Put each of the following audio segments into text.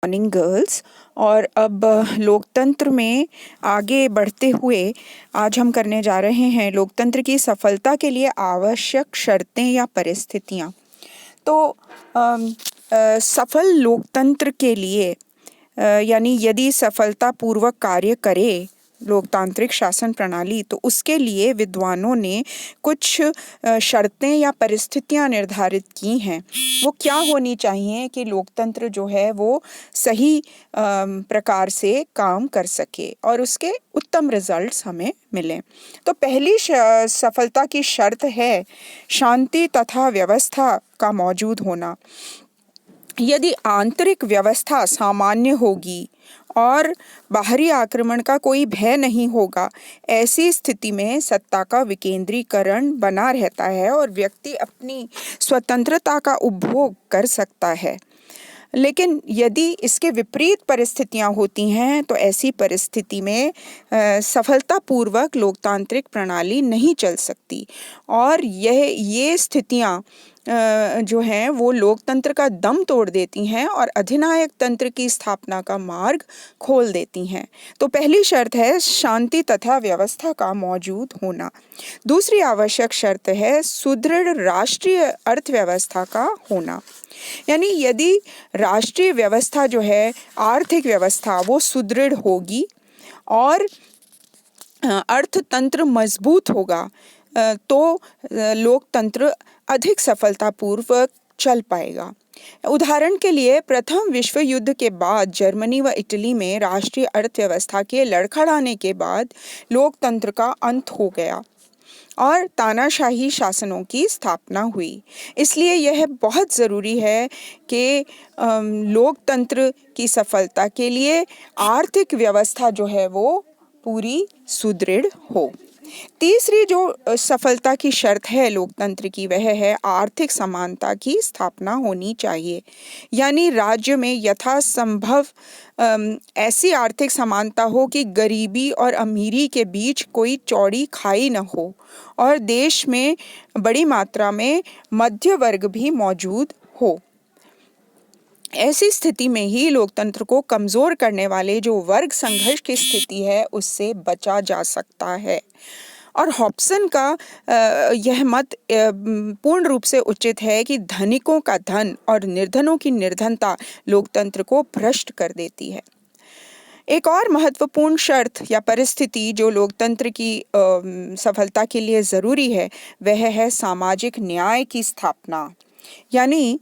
Morning girls. और अब लोकतंत्र में आगे बढ़ते हुए आज हम करने जा रहे हैं लोकतंत्र की सफलता के लिए आवश्यक शर्तें या परिस्थितियां। तो सफल लोकतंत्र के लिए यानी यदि सफलतापूर्वक कार्य करे लोकतांत्रिक शासन प्रणाली, तो उसके लिए विद्वानों ने कुछ शर्तें या परिस्थितियां निर्धारित की हैं। वो क्या होनी चाहिए कि लोकतंत्र जो है वो सही प्रकार से काम कर सके और उसके उत्तम रिजल्ट्स हमें मिलें। तो पहली सफलता की शर्त है शांति तथा व्यवस्था का मौजूद होना। यदि आंतरिक व्यवस्था सामान्य होगी और बाहरी आक्रमण का कोई भय नहीं होगा, ऐसी स्थिति में सत्ता का विकेंद्रीकरण बना रहता है और व्यक्ति अपनी स्वतंत्रता का उपभोग कर सकता है। लेकिन यदि इसके विपरीत परिस्थितियां होती हैं, तो ऐसी परिस्थिति में सफलतापूर्वक लोकतांत्रिक प्रणाली नहीं चल सकती और ये स्थितियां जो हैं वो लोकतंत्र का दम तोड़ देती हैं और अधिनायक तंत्र की स्थापना का मार्ग खोल देती हैं। तो पहली शर्त है शांति तथा व्यवस्था का मौजूद होना। दूसरी आवश्यक शर्त है सुदृढ़ राष्ट्रीय अर्थव्यवस्था का होना। यानी यदि राष्ट्रीय व्यवस्था जो है, आर्थिक व्यवस्था, वो सुदृढ़ होगी और अर्थतंत्र मजबूत होगा, तो लोकतंत्र अधिक सफलतापूर्वक चल पाएगा। उदाहरण के लिए प्रथम विश्व युद्ध के बाद जर्मनी व इटली में राष्ट्रीय अर्थव्यवस्था के लड़खड़ाने के बाद लोकतंत्र का अंत हो गया और तानाशाही शासनों की स्थापना हुई। इसलिए यह बहुत ज़रूरी है कि लोकतंत्र की सफलता के लिए आर्थिक व्यवस्था जो है वो पूरी सुदृढ़ हो। तीसरी जो सफलता की शर्त है लोकतंत्र की, वह है आर्थिक समानता की स्थापना होनी चाहिए। यानी राज्य में यथासंभव ऐसी आर्थिक समानता हो कि गरीबी और अमीरी के बीच कोई चौड़ी खाई न हो और देश में बड़ी मात्रा में मध्य वर्ग भी मौजूद हो। ऐसी स्थिति में ही लोकतंत्र को कमजोर करने वाले जो वर्ग संघर्ष की स्थिति है उससे बचा जा सकता है। और हॉब्सन का यह मत पूर्ण रूप से उचित है कि धनिकों का धन और निर्धनों की निर्धनता लोकतंत्र को भ्रष्ट कर देती है। एक और महत्वपूर्ण शर्त या परिस्थिति जो लोकतंत्र की सफलता के लिए ज़रूरी है, वह है सामाजिक न्याय की स्थापना। यानी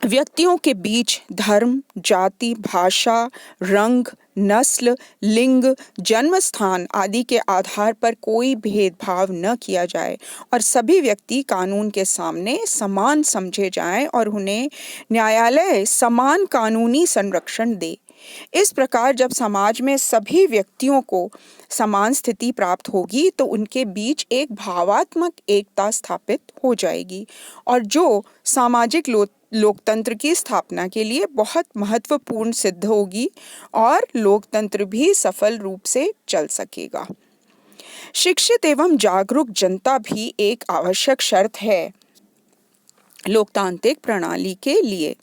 व्यक्तियों के बीच धर्म, जाति, भाषा, रंग, नस्ल, लिंग, जन्म स्थान आदि के आधार पर कोई भेदभाव न किया जाए और सभी व्यक्ति कानून के सामने समान समझे जाएं और उन्हें न्यायालय समान कानूनी संरक्षण दे। इस प्रकार जब समाज में सभी व्यक्तियों को समान स्थिति प्राप्त होगी, तो उनके बीच एक भावात्मक एकता स्थापित हो जाएगी और जो सामाजिक लोकतंत्र की स्थापना के लिए बहुत महत्वपूर्ण सिद्ध होगी और लोकतंत्र भी सफल रूप से चल सकेगा। शिक्षित एवं जागरूक जनता भी एक आवश्यक शर्त है लोकतांत्रिक प्रणाली के लिए।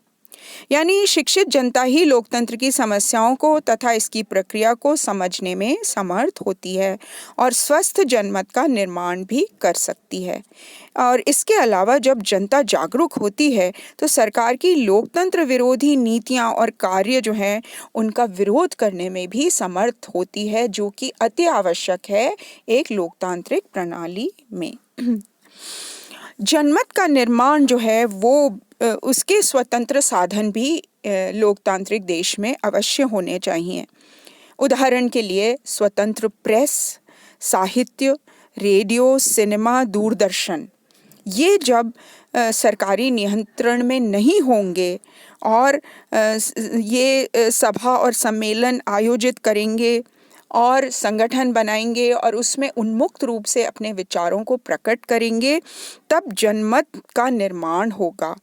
यानी शिक्षित जनता ही लोकतंत्र की समस्याओं को तथा इसकी प्रक्रिया को समझने में समर्थ होती है और स्वस्थ जनमत का निर्माण भी कर सकती है। और इसके अलावा जब जनता जागरूक होती है, तो सरकार की लोकतंत्र विरोधी नीतियां और कार्य जो हैं उनका विरोध करने में भी समर्थ होती है, जो कि अति आवश्यक है एक लोकतांत्रिक प्रणाली में। जनमत का निर्माण जो है वो उसके स्वतंत्र साधन भी लोकतांत्रिक देश में अवश्य होने चाहिए। उदाहरण के लिए स्वतंत्र प्रेस, साहित्य, रेडियो, सिनेमा, दूरदर्शन, ये जब सरकारी नियंत्रण में नहीं होंगे और ये सभा और सम्मेलन आयोजित करेंगे और संगठन बनाएंगे और उसमें उन्मुक्त रूप से अपने विचारों को प्रकट करेंगे, तब जनमत का निर्माण होगा।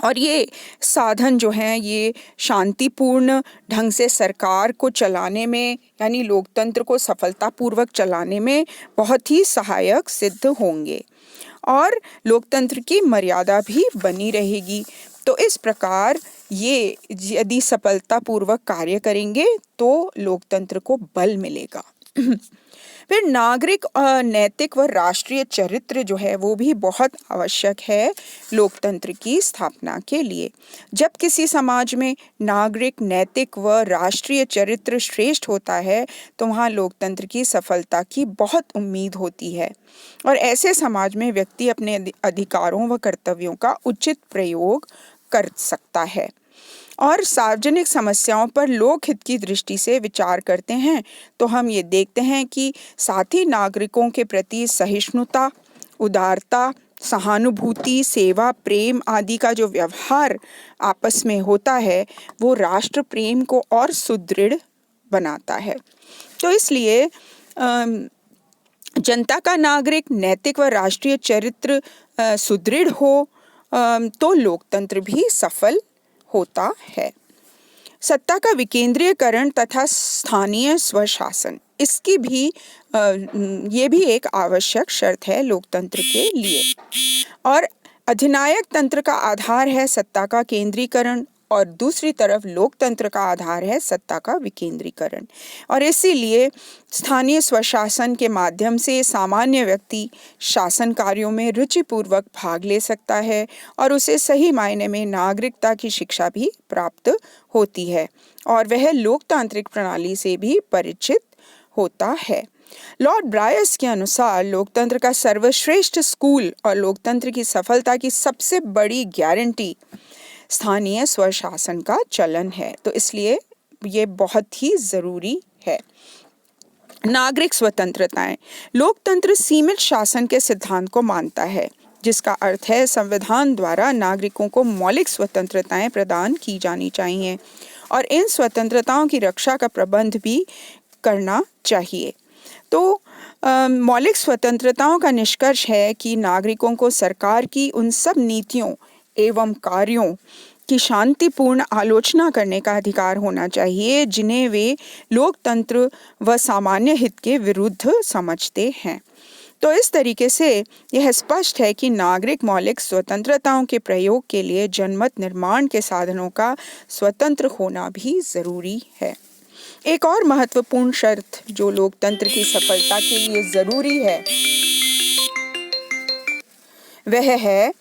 और ये साधन जो हैं ये शांतिपूर्ण ढंग से सरकार को चलाने में, यानी लोकतंत्र को सफलतापूर्वक चलाने में बहुत ही सहायक सिद्ध होंगे और लोकतंत्र की मर्यादा भी बनी रहेगी। तो इस प्रकार ये यदि सफलतापूर्वक कार्य करेंगे तो लोकतंत्र को बल मिलेगा। फिर नागरिक नैतिक व राष्ट्रीय चरित्र जो है वो भी बहुत आवश्यक है लोकतंत्र की स्थापना के लिए। जब किसी समाज में नागरिक नैतिक व राष्ट्रीय चरित्र श्रेष्ठ होता है तो वहाँ लोकतंत्र की सफलता की बहुत उम्मीद होती है और ऐसे समाज में व्यक्ति अपने अधिकारों व कर्तव्यों का उचित प्रयोग कर सकता है और सार्वजनिक समस्याओं पर लोकहित की दृष्टि से विचार करते हैं तो हम ये देखते हैं कि साथ ही नागरिकों के प्रति सहिष्णुता, उदारता, सहानुभूति, सेवा, प्रेम आदि का जो व्यवहार आपस में होता है वो राष्ट्र प्रेम को और सुदृढ़ बनाता है। तो इसलिए जनता का नागरिक नैतिक व राष्ट्रीय चरित्र सुदृढ़ हो तो लोकतंत्र भी सफल होता है। सत्ता का विकेंद्रीयकरण तथा स्थानीय स्वशासन, इसकी भी ये भी एक आवश्यक शर्त है लोकतंत्र के लिए। और अधिनायक तंत्र का आधार है सत्ता का केंद्रीकरण और दूसरी तरफ लोकतंत्र का आधार है सत्ता का विकेंद्रीकरण और इसीलिए स्थानीय स्वशासन के माध्यम से सामान्य व्यक्ति शासन कार्यों में रुचिपूर्वक भाग ले सकता है और उसे सही मायने में नागरिकता की शिक्षा भी प्राप्त होती है और वह लोकतांत्रिक प्रणाली से भी परिचित होता है। लॉर्ड ब्रायस के अनुसार लोकतंत्र का सर्वश्रेष्ठ स्कूल और लोकतंत्र की सफलता की सबसे बड़ी गारंटी स्थानीय स्वशासन का चलन है। तो इसलिए ये बहुत ही जरूरी है। नागरिक स्वतंत्रताएं, लोकतंत्र सीमित शासन के सिद्धांत को मानता है जिसका अर्थ है संविधान द्वारा नागरिकों को मौलिक स्वतंत्रताएं प्रदान की जानी चाहिए और इन स्वतंत्रताओं की रक्षा का प्रबंध भी करना चाहिए। तो मौलिक स्वतंत्रताओं का निष्कर्ष है कि नागरिकों को सरकार की उन सब नीतियों एवं कार्यों की शांतिपूर्ण आलोचना करने का अधिकार होना चाहिए जिन्हें वे लोकतंत्र व सामान्य हित के विरुद्ध समझते हैं। तो इस तरीके से यह स्पष्ट है कि नागरिक मौलिक स्वतंत्रताओं के प्रयोग के लिए जनमत निर्माण के साधनों का स्वतंत्र होना भी जरूरी है। एक और महत्वपूर्ण शर्त जो लोकतंत्र की सफलता के लिए जरूरी है वह है